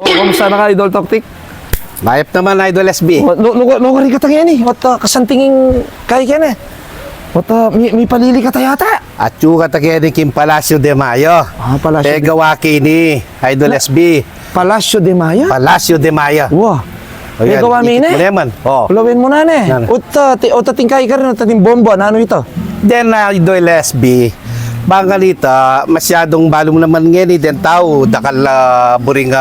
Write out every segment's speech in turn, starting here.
Kamusta na ka, Idol Toktik? Mayap naman, Idol SB. Nukari ka tayo yan eh. Kasantingin kay ka na. May palili ka tayo ata. At yung katakyan ni Kim Palacio de Mayo. Palacio de... Pegawaki ni Idol SB. Palacio de Mayo? Palacio de Mayo. Wow. Pegawa mi ikit ne? mo naman. Oh. Ulawin mo na ne. Tingkay ka rin, tating bomba. Ano ito? Then, Idol SB. Bangalita, masyadong balong naman ngayon din tao, dakal buring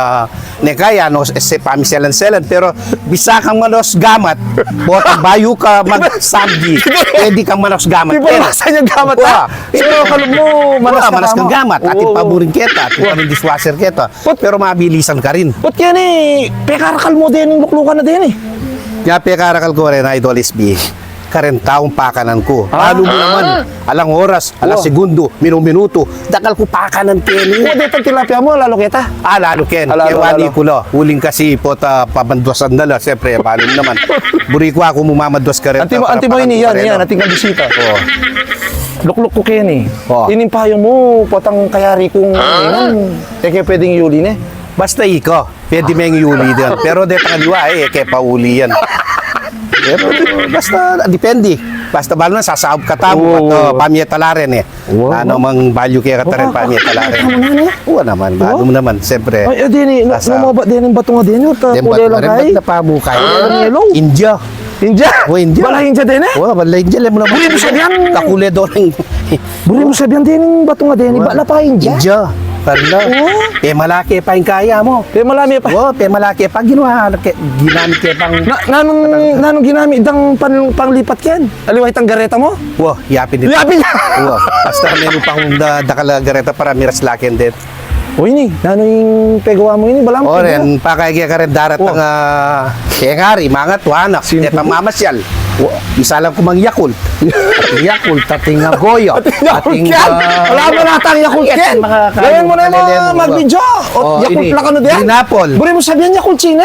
nekaya, no, pamiselan-selan, pero bisa kang manos gamat, bota bayo ka mag-sabgi, pwede kang manos gamat. Di ba masa niya gamat ha? Pero kalog mo, manas kang gamat, ating paburing kita, ating paburing dishwasher kita, pero mabilisan ka rin. Ba't yan eh, pekarakal mo din, yung luklukan na din eh. Kaya pekarakal ko rin, Idol SB. Karen taong pakanan ko. Ano mo naman, alang oras, alang segundo, minuto, dakal ko pakanan Kenny. O, dito tilapia mo, lalo kita. Lalo Ken, kewani ko lo. Huling kasi po pabandwasan dala, siyempre, balong naman. Buri ko ako mumamadwas ka rin. Anti mo ini yan, ating bisita. Lukluk ko Kenny. Inimpayo mo, potang kayari kong kaya pwedeng yuli ne. Basta iko, pwede may yuli din. Pero dito kaliwa kaya pauli yan. Pero basta depende. Basta balo na sasaob ka tamo at pamyeta la rin eh. Ano mang value kaya ka rin pamyeta la rin. Oo naman, balo mo naman, siyempre. Ay, din eh, namaba din yung bato nga din yun. Kulay lang kayo. Napamukay. India. India? O, India. Bala India din eh? Oo, bala India. Buri mo sabihan. Kakulay doon. Buri mo sabihan din yung bato nga din. Bala pa India? India. Parla. Malaki pa yung kaya mo. Malaki pa. Oo, malaki pa. Ginamit kaya pang... Nanong ginamit itang panglipat yan? Aliwa itang gareta mo? Oo, yapin dito. Yapin na! Oo, basta meron pang dakala gareta para miras lakin din. O ini, nanong yung pegawa mo ini? Balang o rin, pakaya ka rin darat ng kengari, mga tuanak, pang mamasyal. Isa lang kumang Yakult. Yakult, ating Goyo. Ating wala mo natang Yakult yan. Gawin mo na yung mag-video. Yakult lang ano diyan? Dinapol. Buri mo sabihan Yakult China?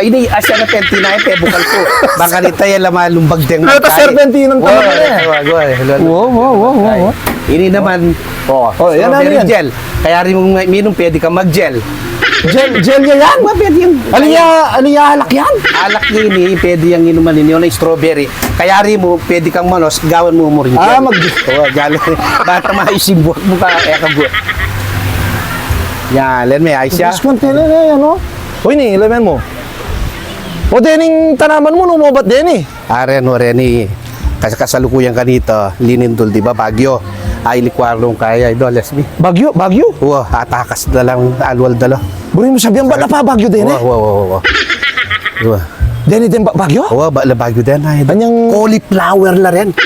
Ini asya na pentina yung pebukal ko. Baka nita yan lamang lumbag din. Ito serpentinang tama na eh. Wow. Ini naman, strawberry gel. Kaya rin mong minum, pwede ka mag-gel. Gel yan? Pwede yung... Aliya alak yan? Alak ini, pwede yung inuman ninyo na strawberry. Kaya rin mo, pwede kang manos, gawan mo rin gel. Oo, gel. Bata maisimbot mo ka, kagot. Yan, len may ayos siya. Spontane na yan, no? O ini, lemen mo. O dening tanaman mo, numobat din eh. Aren kasi kasalukuyan ka dito, Linindol, di ba? Bagyo. Ay, likwarong kaya, Idol SB. Bagyo? Oo, atakas na lang, alwal dala. Buri mo sabihan, ba na pa bagyo din eh? Oo. Deni din bagyo? Oo, ba bagyo din. Anyang... Cauliflower la rin.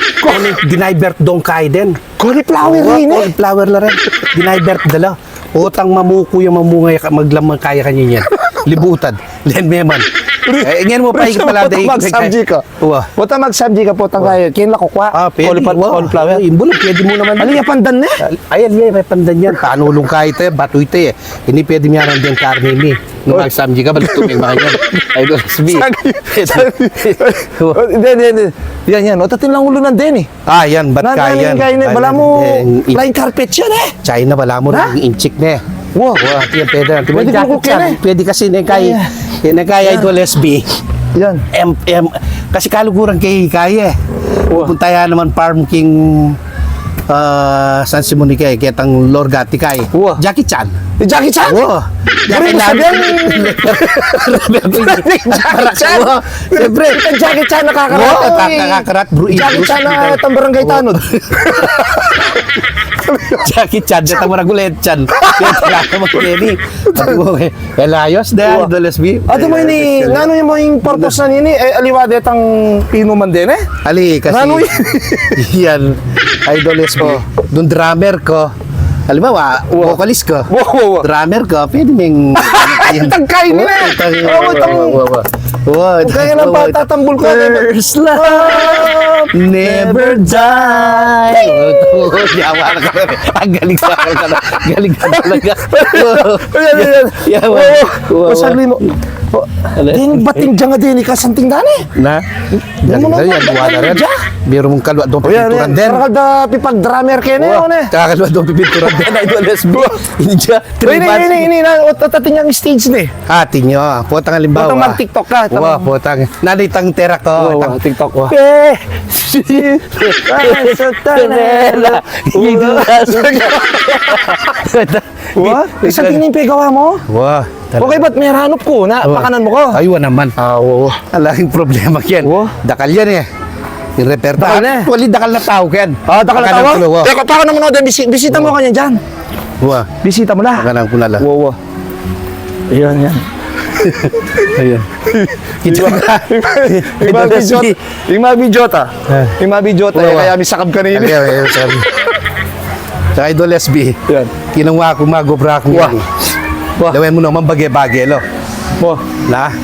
Dinaibert dong kay din. Cauliflower rin eh? Cauliflower la rin. Dinaibert dala. Utang mamuko yung mamungay, maglamang kaya kanya yan. Libutad. Len meman. Ngayon mo pa pala day. Mag-subji ka. Puta mag-subji ka po tayo. Kinla ko kwa. Cauliflower. Imbulong, pwede mo naman. Aliya pandan na? Ay, may pandan yan. Panulong ka ito, bato ito eh. Hindi pwede mo yan din karne ni. Nung mag-subji ka, balik tuming mga yan. Idol SB. Yan. O tatin lang ulo ng din eh. Yan, ba't kaya yan? Bala mo, flying carpet yan eh. China, bala mo rin inchik na eh. Wow, pwede kasi kaya Idol SB. Yan. Kasi kaluguran kaya eh. Pupunta yan naman Farm King San Simon kay ketang Lorgati kay. Jackie Chan. Jackie Chan? Oo. Jackie Chan. Siyempre. Jackie Chan nakakarat. Jackie Chan na tambarangay tanod. Jackie Chan, dito mo nagulit Chan. Kaya talaga mo Kenny. Elayos dahil Idol SB. Ato mo ini, nano yung mga purpose na nini, aliwa detang pinuman din eh? Ali, kasi yan, Idol SB. Doon drummer ko, halimbawa, vocalist ko, drummer ko, pwede ming... Tagkay nila! Kaya lang pa tatambul ko. First love never die. Yawa na ka. Ang galing sa akin ka na. Galing ka talaga. Yawa. Sagli mo. Din bating dyan nga din ikasanting dani. Na? Galing na yan. Buwan na rin. Biro mong kalwa doon O yan, pipinturan yan. din. Karakal da pipag drummer kayo na yun eh. Tsaka kalwa doon pipinturan din. Idol SB. Hindi siya. Uy, ini na, tatin niyang stage na eh. Ati nyo. Putang halimbawa. Putang mag-TikTok ka. Wow, putang. Nalitang terak to. Wow, TikTok ko. Eh. Sa tanela. What? Isang tinimpi gawa mo? Wow. Okay, ba't may hanap ko na pakanan mo ko? Aywa naman. Oo. Alaking problema yan. Wow. Dakal yan eh. Yung reperta. Dakal na eh. Actually, dakal na tao yan. Dakal na tawa? Teka, pakanan mo na din. Bisita mo kanya dyan. Wow. Bisita mo na. Pakanan ko na lang. Wow. Ayan, yan. Ayan. Kita ka. Yung mga bidyota. Yung mga bidyota. Wow. Kaya may sakab kanina. Sa Idol SB. Yan. Kinuha ko magobra ko Wow. yan. Wow. Lawin mo naman bagay-bagay, lo. Wow. Na?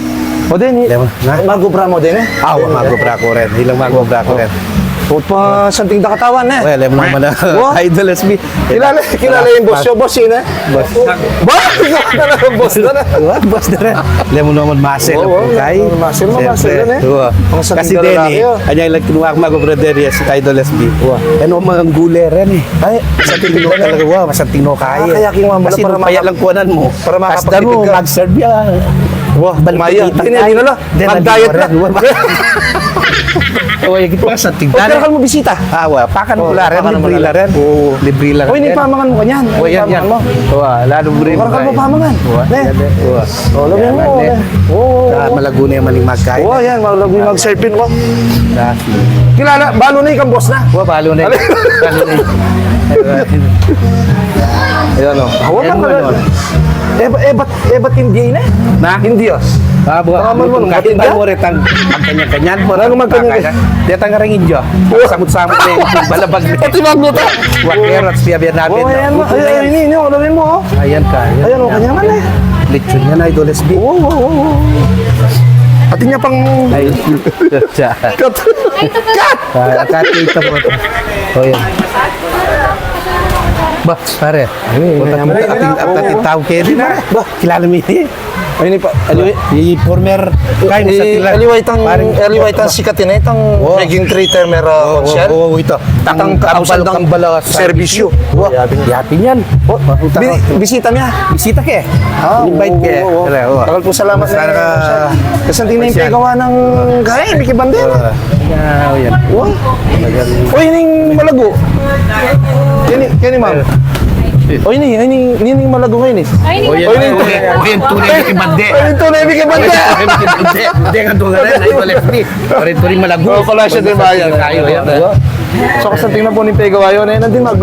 O din, Na? magubra mo din eh. Magobra ko rin. Ilang magobra ko rin. O pa, santing dakatawan eh. Well, alam mo naman na Wow. Idol SB. Kilala yung boss yung boss yun eh. Boss. Boss na na. Boss na rin. Alam mo naman, muscle ang Oo, pungkay. muscle mo, Siyempre. muscle yun eh. Oo. Ang sakit Kasi na din lalaki, eh, oh. kanya lang kinuha ko magobra din sa Idol SB. Ano mga gulay rin eh. Ay, Masantino talaga, wow, masantino kaya. kaya king mamala Kasi para nung kaya lang kuhanan mo. para Kasda makakapagtipid mo, ka. mag-serve yan. Wah, Maya. Hindi na. Mag-diet na. Oo, yung kita sa O, tigdan. pero mo bisita. Pakan mo Oo, la rin, pakan mo libre la la rin. Libre la O, hindi rin. pamangan mo kanyan. Oo, yan, yan. mo. Oo, lalo mo rin. Parakal mo pamangan. Ne. Oo. O, lagyan mo. Oo. Malago na yung maling magkain. Oo, yan. Malagay mag-serpin mo. Dati. Kilala, balo na yung boss na. Oo, balo na yun. Balo na yun. Ayan o. Hawa Ayan ka mo, na. ano? Ba't hindi na? Na? Indios. Buka mo, kahit magtinda? ba mo rin ang kanya-kanyan mo. Ano magkanya-kanyan? Dito ang ringin dyo. Samot-samot na yung balabag na. Pati magluta. Wakir at siya biya natin. Oo, ayan mo. Ayan, ini. Ulawin mo. Ayan ka. Ayan o, kanya man eh. Lechon yan, Idol SB. Oo. Pati niya pang... Ay, Cut. Kakita mo. O yan. Ba, pare. Ating tao kayo din na. Ba, kilala mo yun. Ay, ini pa. Yung former kain sa tila. Aliway tang sikat yun. Itang naging traitor mera konsyal. Oo, ito. Itang Kambala servisyo. Yapin yan. Bisita niya. Bisita ke. Invite ke. Tagal po salamat Sana ka. Kasi hindi na yung pegawa ng kain. May kibandera. Yan. O, yun yung malago. Kani ma'am. O, yun yung malago ngayon eh. O yan, tunay na kimande. O, yun tunay may kibandera. Hindi nga doon nga rin. Idol FB. Turin malago. Oh, pala siya din ba yan? Kayo yan. So, kasi tingnan po ni Pegawa yun eh. Nandun mag